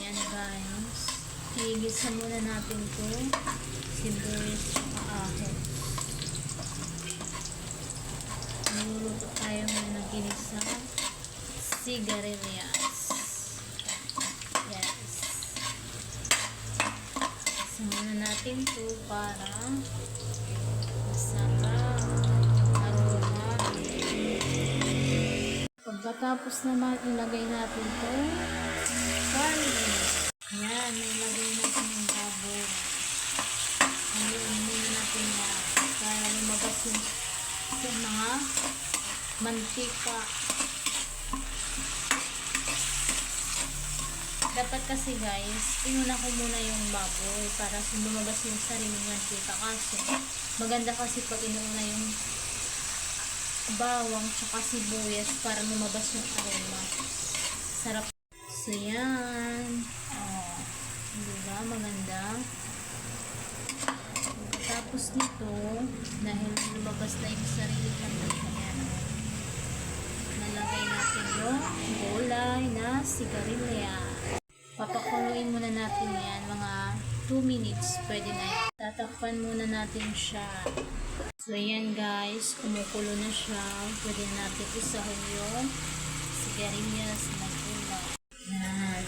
Ayan guys. Igisa muna natin ito. Sibuyas at ahit. Niluluto tayo ng ginisa. Sigarilyas. Yes. Igisa muna natin ito para masarap yung aroma. Pagkatapos naman, ilagay natin ito garlic. Ayan, nilagay natin yung baboy. Ayan, muna natin yan para lumabas yung mga mantika. Dapat kasi guys, inuna ko muna yung baboy para lumabas yung sariling mantika. Kaso, maganda kasi pag inuna yung bawang tsaka sibuyas para lumabas yung aroma. Sarap. So, yan. Oh, diba? Maganda. Tapos nito, dahil lumabas na yung sarili mantika, yan. Nalagay natin yung gulay na sigarilyas. Papakuluin muna natin yan. Mga 2 minutes. Pwede na yan. Tatakpan muna natin siya. So, yan guys. Kumukulo na siya. Pwede na natin isahog yung sigarilyas na gulay. Yan.